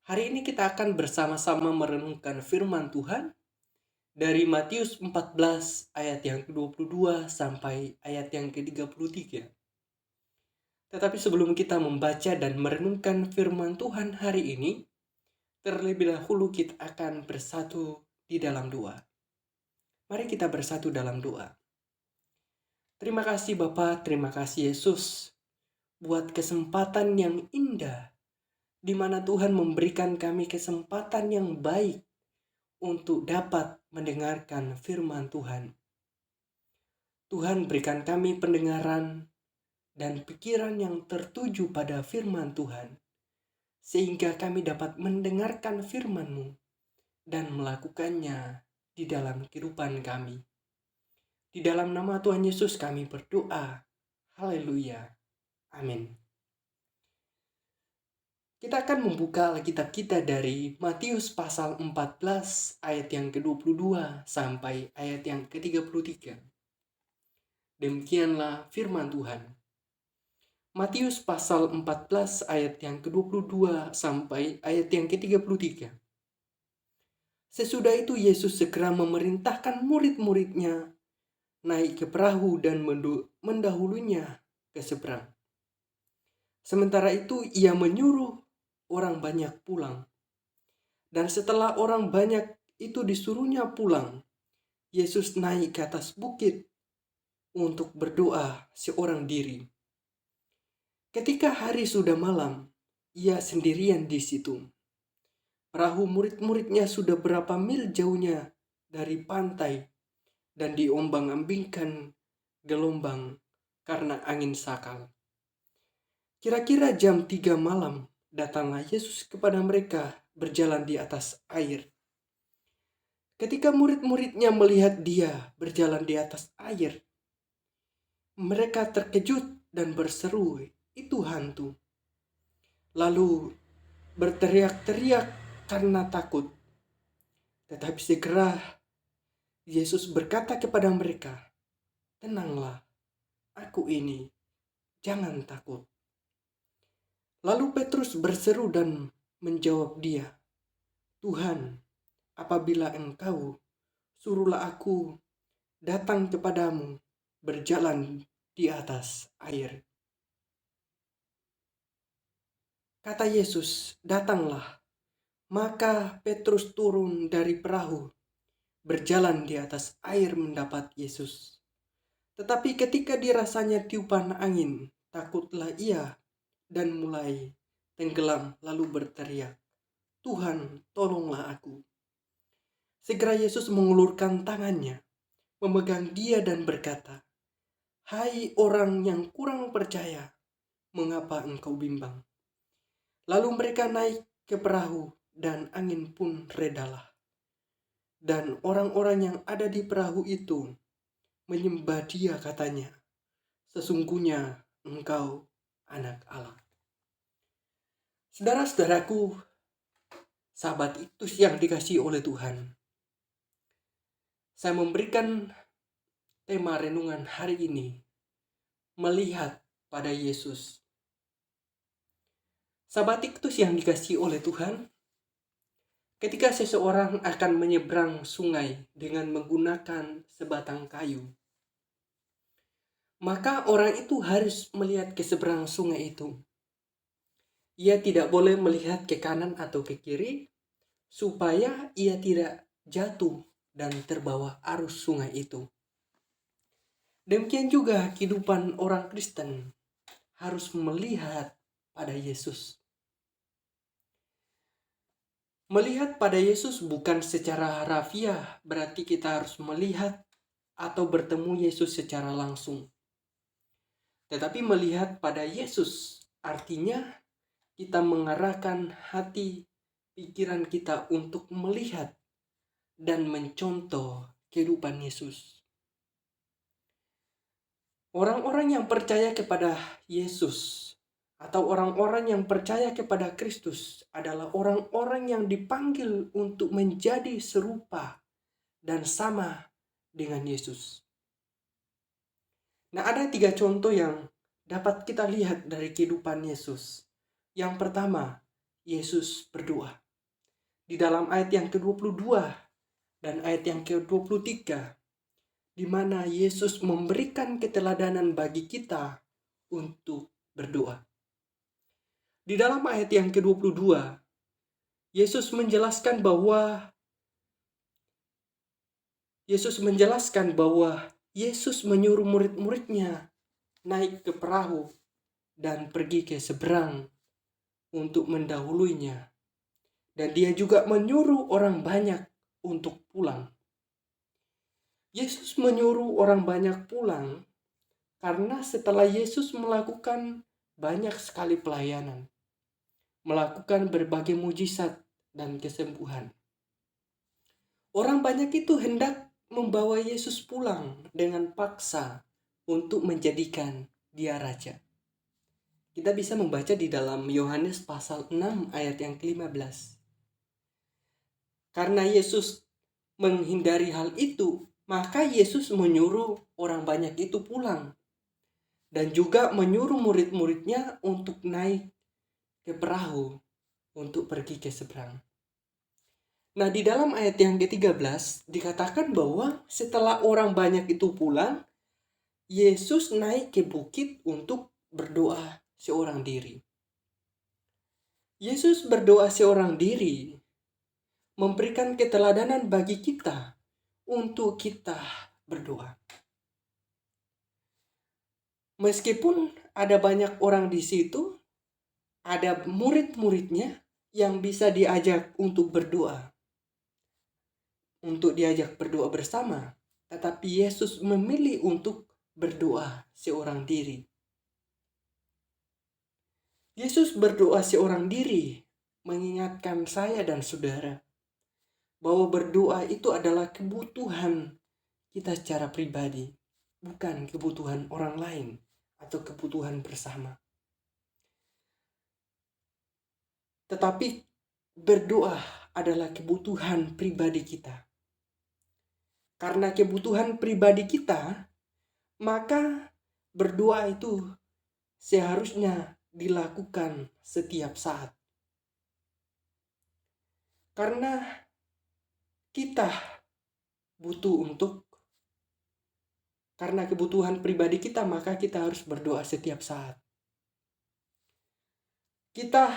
Hari ini kita akan bersama-sama merenungkan firman Tuhan dari Matius 14 ayat yang ke-22 sampai ayat yang ke-33. Tetapi sebelum kita membaca dan merenungkan firman Tuhan hari ini, terlebih dahulu kita akan bersatu di dalam doa. Mari kita bersatu dalam doa. Terima kasih Bapa, terima kasih Yesus buat kesempatan yang indah di mana Tuhan memberikan kami kesempatan yang baik untuk dapat mendengarkan firman Tuhan. Tuhan berikan kami pendengaran dan pikiran yang tertuju pada firman Tuhan, sehingga kami dapat mendengarkan firman-Mu dan melakukannya di dalam kehidupan kami. Di dalam nama Tuhan Yesus kami berdoa. Haleluya. Amin. Kita akan membuka Alkitab kita dari Matius pasal 14 ayat yang ke-22 sampai ayat yang ke-33. Demikianlah firman Tuhan. Matius pasal 14 ayat yang ke-22 sampai ayat yang ke-33. Sesudah itu Yesus segera memerintahkan murid-muridnya naik ke perahu dan mendahulunya ke seberang. Sementara itu ia menyuruh orang banyak pulang. Dan setelah orang banyak itu disuruhnya pulang, Yesus naik ke atas bukit untuk berdoa seorang diri. Ketika hari sudah malam, ia sendirian di situ. Perahu murid-muridnya sudah berapa mil jauhnya dari pantai dan diombang-ambingkan gelombang karena angin sakal. Kira-kira jam 3 malam, datanglah Yesus kepada mereka berjalan di atas air. Ketika murid-muridnya melihat dia berjalan di atas air, mereka terkejut dan berseru, "Itu hantu." Lalu berteriak-teriak karena takut. Tetapi segera Yesus berkata kepada mereka, "Tenanglah, aku ini, jangan takut." Lalu Petrus berseru dan menjawab dia, "Tuhan, apabila Engkau, suruhlah aku datang kepadamu berjalan di atas air." Kata Yesus, "Datanglah." Maka Petrus turun dari perahu, berjalan di atas air mendapat Yesus. Tetapi ketika dirasanya tiupan angin, takutlah ia dan mulai tenggelam lalu berteriak, "Tuhan, tolonglah aku." Segera Yesus mengulurkan tangannya, memegang dia dan berkata, "Hai orang yang kurang percaya, mengapa engkau bimbang?" Lalu mereka naik ke perahu dan angin pun redalah. Dan orang-orang yang ada di perahu itu menyembah dia, katanya, "Sesungguhnya engkau anak Allah." Saudara-saudaraku, sahabat itu yang dikasihi oleh Tuhan, saya memberikan tema renungan hari ini, melihat pada Yesus. Sahabat itu yang dikasihi oleh Tuhan, ketika seseorang akan menyeberang sungai dengan menggunakan sebatang kayu, maka orang itu harus melihat ke seberang sungai itu. Ia tidak boleh melihat ke kanan atau ke kiri, supaya ia tidak jatuh dan terbawa arus sungai itu. Demikian juga kehidupan orang Kristen harus melihat pada Yesus. Melihat pada Yesus bukan secara harafiah, berarti kita harus melihat atau bertemu Yesus secara langsung. Tetapi melihat pada Yesus artinya kita mengarahkan hati pikiran kita untuk melihat dan mencontoh kehidupan Yesus. Orang-orang yang percaya kepada Yesus atau orang-orang yang percaya kepada Kristus adalah orang-orang yang dipanggil untuk menjadi serupa dan sama dengan Yesus. Nah, ada 3 contoh yang dapat kita lihat dari kehidupan Yesus. Yang pertama, Yesus berdoa. Di dalam ayat yang ke-22 dan ayat yang ke-23, di mana Yesus memberikan keteladanan bagi kita untuk berdoa. Di dalam ayat yang ke-22, Yesus menjelaskan bahwa Yesus menyuruh murid-muridnya naik ke perahu dan pergi ke seberang untuk mendahuluinya. Dan dia juga menyuruh orang banyak untuk pulang. Yesus menyuruh orang banyak pulang karena setelah Yesus melakukan banyak sekali pelayanan, melakukan berbagai mujizat dan kesembuhan, orang banyak itu hendak membawa Yesus pulang dengan paksa untuk menjadikan dia raja. Kita bisa membaca di dalam Yohanes pasal 6 ayat yang ke-15. Karena Yesus menghindari hal itu, maka Yesus menyuruh orang banyak itu pulang. Dan juga menyuruh murid-muridnya untuk naik ke perahu untuk pergi ke seberang. Nah, di dalam ayat yang ke-13 dikatakan bahwa setelah orang banyak itu pulang, Yesus naik ke bukit untuk berdoa seorang diri. Yesus berdoa seorang diri memberikan keteladanan bagi kita untuk kita berdoa. Meskipun ada banyak orang di situ, ada murid-muridnya yang bisa diajak untuk berdoa, untuk diajak berdoa bersama, tetapi Yesus memilih untuk berdoa seorang diri. Yesus berdoa seorang diri mengingatkan saya dan saudara bahwa berdoa itu adalah kebutuhan kita secara pribadi, bukan kebutuhan orang lain atau kebutuhan bersama. Tetapi berdoa adalah kebutuhan pribadi kita. Karena kebutuhan pribadi kita, maka berdoa itu seharusnya dilakukan setiap saat. Karena kita butuh karena kebutuhan pribadi kita, maka kita harus berdoa setiap saat. Kita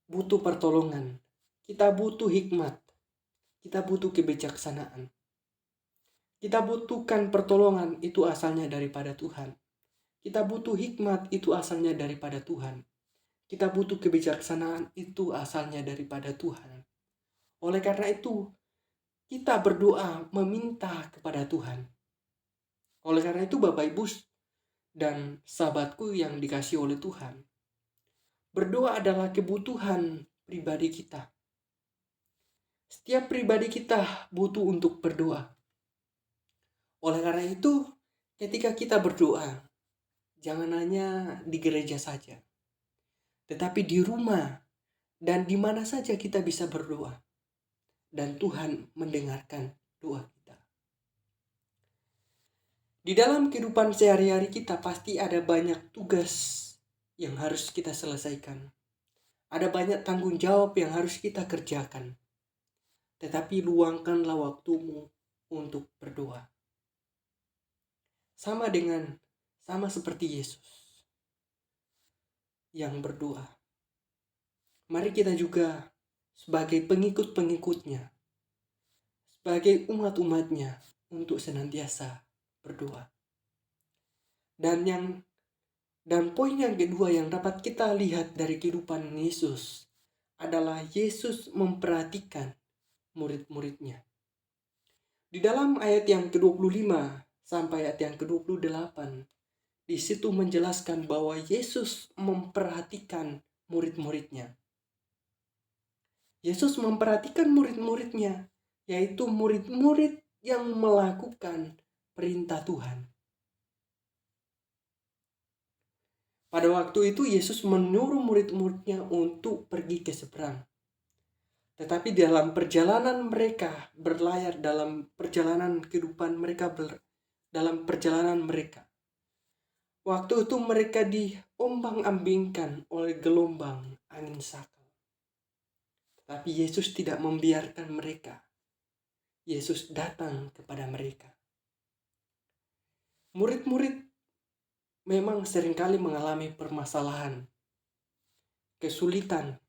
butuh pertolongan, kita butuh hikmat, kita butuh kebijaksanaan. Kita butuhkan pertolongan, itu asalnya daripada Tuhan. Kita butuh hikmat, itu asalnya daripada Tuhan. Kita butuh kebijaksanaan, itu asalnya daripada Tuhan. Oleh karena itu, kita berdoa meminta kepada Tuhan. Oleh karena itu, Bapak Ibu dan sahabatku yang dikasihi oleh Tuhan, berdoa adalah kebutuhan pribadi kita. Setiap pribadi kita butuh untuk berdoa. Oleh karena itu, ketika kita berdoa, jangan hanya di gereja saja, tetapi di rumah dan di mana saja kita bisa berdoa. Dan Tuhan mendengarkan doa kita. Di dalam kehidupan sehari-hari kita pasti ada banyak tugas yang harus kita selesaikan. Ada banyak tanggung jawab yang harus kita kerjakan. Tetapi luangkanlah waktumu untuk berdoa. Sama seperti Yesus yang berdoa. Mari kita juga sebagai pengikut-pengikutnya, sebagai umat-umatnya untuk senantiasa berdoa. Dan poin yang kedua yang dapat kita lihat dari kehidupan Yesus adalah Yesus memperhatikan murid-muridnya. Di dalam ayat yang ke-25 sampai ayat yang ke-28, di situ menjelaskan bahwa Yesus memperhatikan murid-muridnya. Yesus memperhatikan murid-muridnya, yaitu murid-murid yang melakukan perintah Tuhan. Pada waktu itu Yesus menyuruh murid-muridnya untuk pergi ke seberang. Tetapi dalam perjalanan mereka berlayar, dalam perjalanan kehidupan mereka, dalam perjalanan mereka, waktu itu mereka diombang-ambingkan oleh gelombang angin sakal. Tapi Yesus tidak membiarkan mereka. Yesus datang kepada mereka. Murid-murid memang seringkali mengalami permasalahan, kesulitan,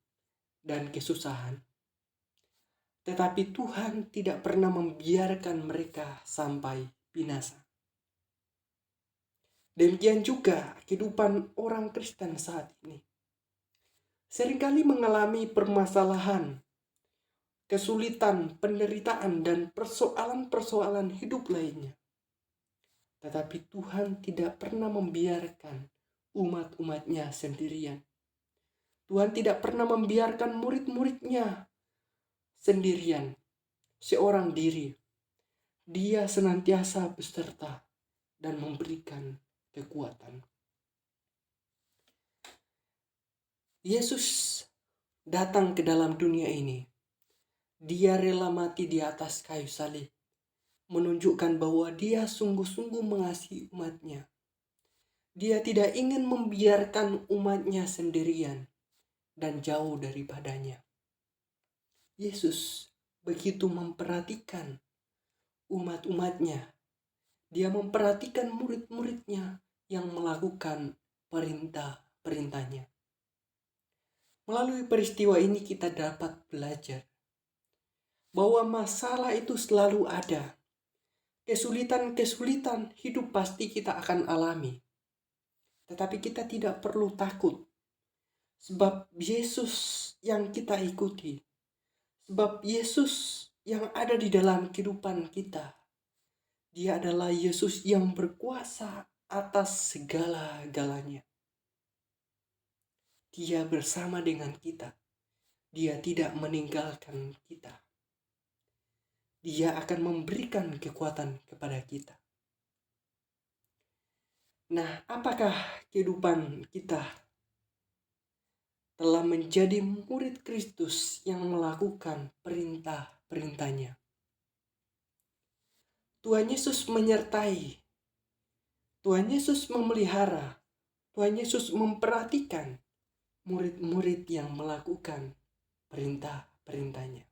dan kesusahan. Tetapi Tuhan tidak pernah membiarkan mereka sampai binasa. Demikian juga kehidupan orang Kristen saat ini. Seringkali mengalami permasalahan, kesulitan, penderitaan, dan persoalan-persoalan hidup lainnya. Tetapi Tuhan tidak pernah membiarkan umat-umatnya sendirian. Tuhan tidak pernah membiarkan murid-muridnya sendirian, seorang diri. Dia senantiasa beserta dan memberikan kekuatan. Yesus datang ke dalam dunia ini. Dia rela mati di atas kayu salib, menunjukkan bahwa dia sungguh-sungguh mengasihi umatnya. Dia tidak ingin membiarkan umatnya sendirian dan jauh daripadanya. Yesus begitu memperhatikan umat-umatnya. Dia memperhatikan murid-muridnya yang melakukan perintah-perintahnya. Melalui peristiwa ini kita dapat belajar bahwa masalah itu selalu ada. Kesulitan-kesulitan hidup pasti kita akan alami. Tetapi kita tidak perlu takut. Sebab Yesus yang kita ikuti. Sebab Yesus yang ada di dalam kehidupan kita. Dia adalah Yesus yang berkuasa atas segala-galanya. Dia bersama dengan kita. Dia tidak meninggalkan kita. Dia akan memberikan kekuatan kepada kita. Nah, apakah kehidupan kita telah menjadi murid Kristus yang melakukan perintah-perintahnya? Tuhan Yesus menyertai, Tuhan Yesus memelihara, Tuhan Yesus memperhatikan murid-murid yang melakukan perintah-perintahnya.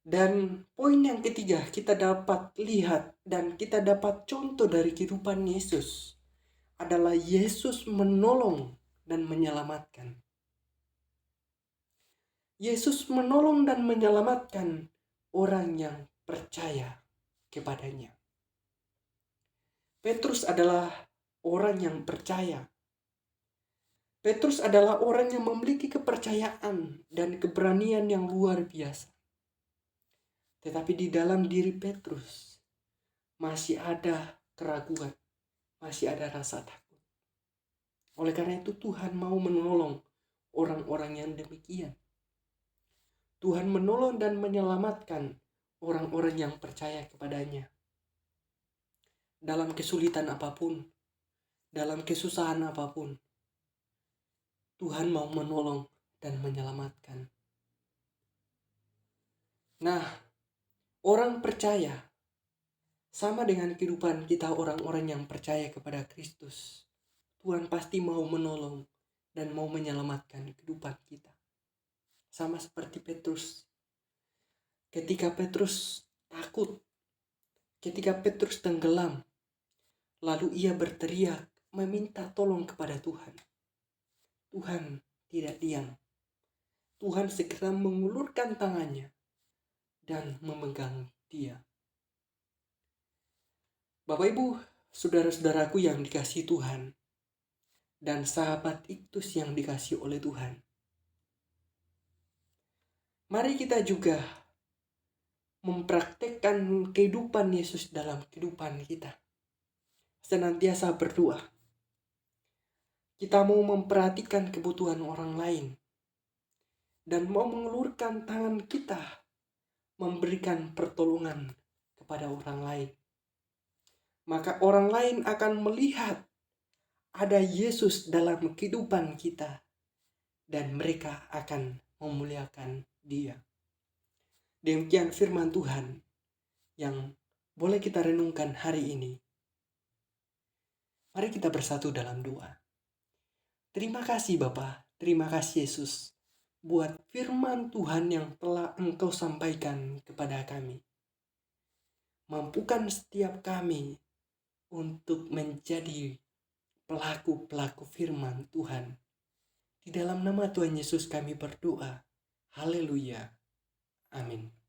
Dan poin yang ketiga, kita dapat lihat dan kita dapat contoh dari kehidupan Yesus adalah Yesus menolong dan menyelamatkan. Yesus menolong dan menyelamatkan orang yang percaya kepadanya. Petrus adalah orang yang percaya. Petrus adalah orang yang memiliki kepercayaan dan keberanian yang luar biasa. Tetapi di dalam diri Petrus masih ada keraguan, masih ada rasa takut. Oleh karena itu Tuhan mau menolong orang-orang yang demikian. Tuhan menolong dan menyelamatkan orang-orang yang percaya kepadanya. Dalam kesulitan apapun, dalam kesusahan apapun, Tuhan mau menolong dan menyelamatkan. Nah, orang percaya sama dengan kehidupan kita orang-orang yang percaya kepada Kristus. Tuhan pasti mau menolong dan mau menyelamatkan kehidupan kita. Sama seperti Petrus. Ketika Petrus takut, ketika Petrus tenggelam, lalu ia berteriak meminta tolong kepada Tuhan. Tuhan tidak diam. Tuhan segera mengulurkan tangannya dan memegang dia. Bapak Ibu, saudara-saudaraku yang dikasihi Tuhan, dan sahabat Iktus yang dikasihi oleh Tuhan. Mari kita juga mempraktekkan kehidupan Yesus dalam kehidupan kita. Senantiasa berdoa. Kita mau memperhatikan kebutuhan orang lain. Dan mau mengulurkan tangan kita memberikan pertolongan kepada orang lain. Maka orang lain akan melihat ada Yesus dalam kehidupan kita. Dan mereka akan memuliakan Dia. Demikian firman Tuhan yang boleh kita renungkan hari ini. Mari kita bersatu dalam doa. Terima kasih Bapa, terima kasih Yesus. buat firman Tuhan yang telah Engkau sampaikan kepada kami. Mampukan setiap kami untuk menjadi pelaku-pelaku firman Tuhan. Di dalam nama Tuhan Yesus kami berdoa. Haleluya. Amin.